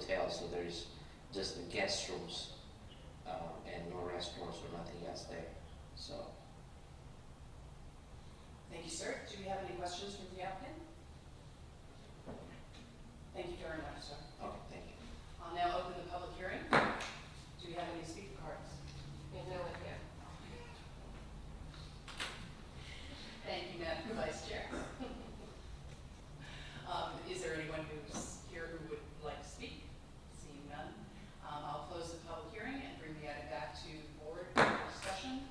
hotel, so there's just the guest rooms and no restaurants or nothing else there. So. Thank you, sir. Do we have any questions from the applicant? Thank you very much, sir. Okay, thank you. I'll now open the public hearing. Do we have any speaker cards? We have no one here. Thank you, Madam Vice Chair. Is there anyone who's here who would like to speak? Seeing none, I'll close the public hearing and bring the item back to board for discussion.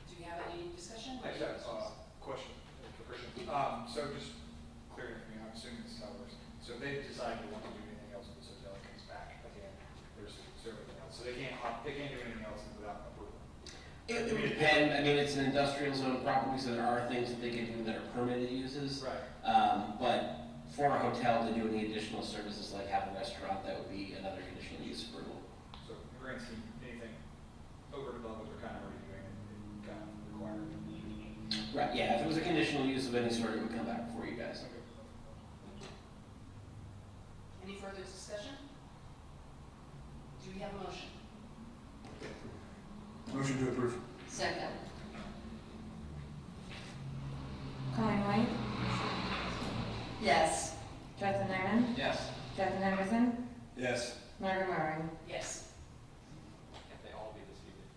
Do we have any discussion? I just have a question for Christian. So just clearing for me, I'm assuming this is how it works. So if they decide they want to do anything else with this hotel, it comes back at the end. There's everything else. So they can't do anything else without approval. It would depend. I mean, it's an industrial zone property, so there are things that they can do that are permitted uses. Right. But for a hotel to do any additional services like have a restaurant, that would be another conditional use approval. So in the grand scheme, anything over and above what they're kind of already doing, it kind of required. Right, yeah, if it was a conditional use of any sort, it would come back before you guys. Okay. Any further discussion? Do we have a motion? Motion to approve. Second. Colleen White, Yes. Justin Nyman, Yes. Justin Henderson, Yes. Margaret Murray. Yes. If they all be this evening.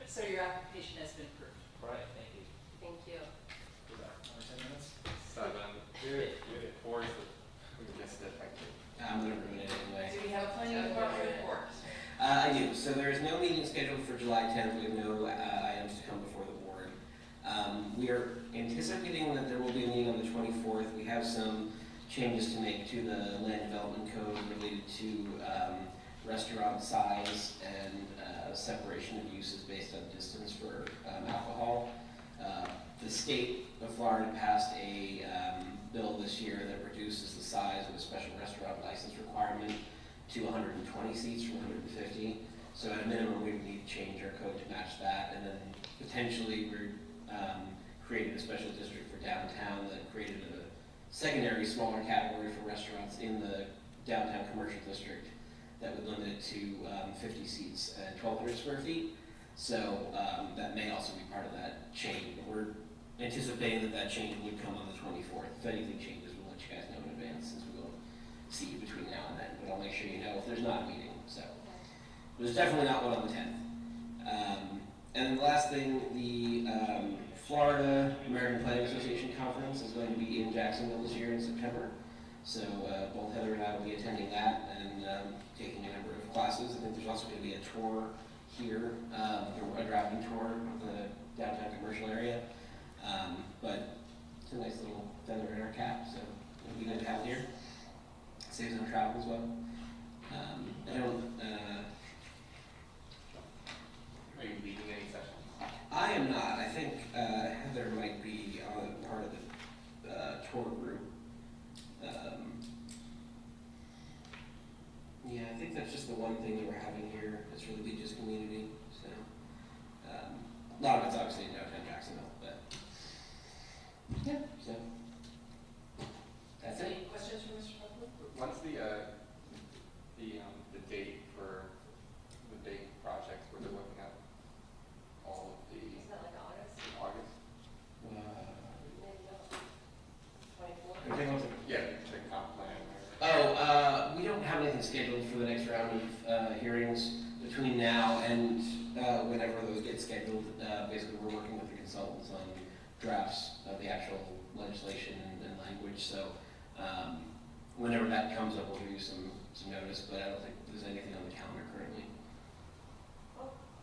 So your application has been approved. Right, thank you. Thank you. For that, under 10 minutes? 7. Good. 4 is we missed it, thank you. I'm going to ruin it anyway. Do we have a planning department report? I do. So there is no meeting scheduled for July 10th. We have no items to come before the board. We are anticipating that there will be a meeting on the 24th. We have some changes to make to the land development code related to restaurant size and separation of uses based on distance for alcohol. The state of Florida passed a bill this year that reduces the size of a special restaurant license requirement to 120 seats from 150. So at a minimum, we would need to change our code to match that. And then potentially we're creating a special district for downtown that created a secondary smaller category for restaurants in the downtown commercial district that would limit it to 50 seats and 1,200 square feet. So that may also be part of that change. But we're anticipating that that change would come on the 24th. If anything changes, we'll let you guys know in advance since we will see you between now and then. But I'll make sure you know if there's not a meeting. So there's definitely not one on the 10th. And then the last thing, the Florida American Planning Association conference is going to be in Jacksonville this year in September. So both Heather and I will be attending that and taking a number of classes. I think there's also going to be a tour here, a driving tour of the downtown commercial area. But it's a nice little feather in our cap, so it'll be good to have it here. Saves on travel as well. I don't. Are you leading any session? I am not. I think Heather might be on part of the tour group. Yeah, I think that's just the one thing that we're having here. It's for the beaches community. So a lot of it's obviously in downtown Jacksonville, but yeah. So that's it. Any questions for Mr. Buckley? When's the date for the big project where they're looking at all of the Isn't that like August? August? Maybe not. 24? Everything else? Yeah, the comp plan. We don't have anything scheduled for the next round of hearings between now and whenever those get scheduled. Basically, we're working with the consultants on drafts of the actual legislation and language. So whenever that comes up, we'll give you some notice, but I don't think there's anything on the calendar currently.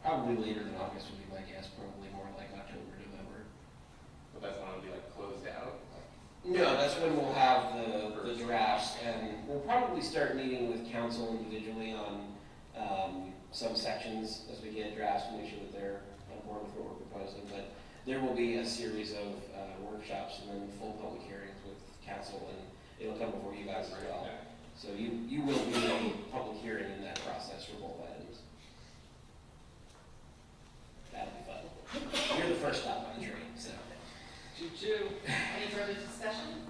Probably later than August would be my guess, probably more like October, November. But that's when it'll be like closed out? No, that's when we'll have the drafts, and we'll probably start meeting with council individually on some sections as we get drafts to make sure that they're on board with what we're proposing. But there will be a series of workshops and then full public hearings with council, and it'll come before you guys as well. So you will be a public hearing in that process for both items. That'll be fun. You're the first stop on the train, so. Choo-choo. Any further discussion?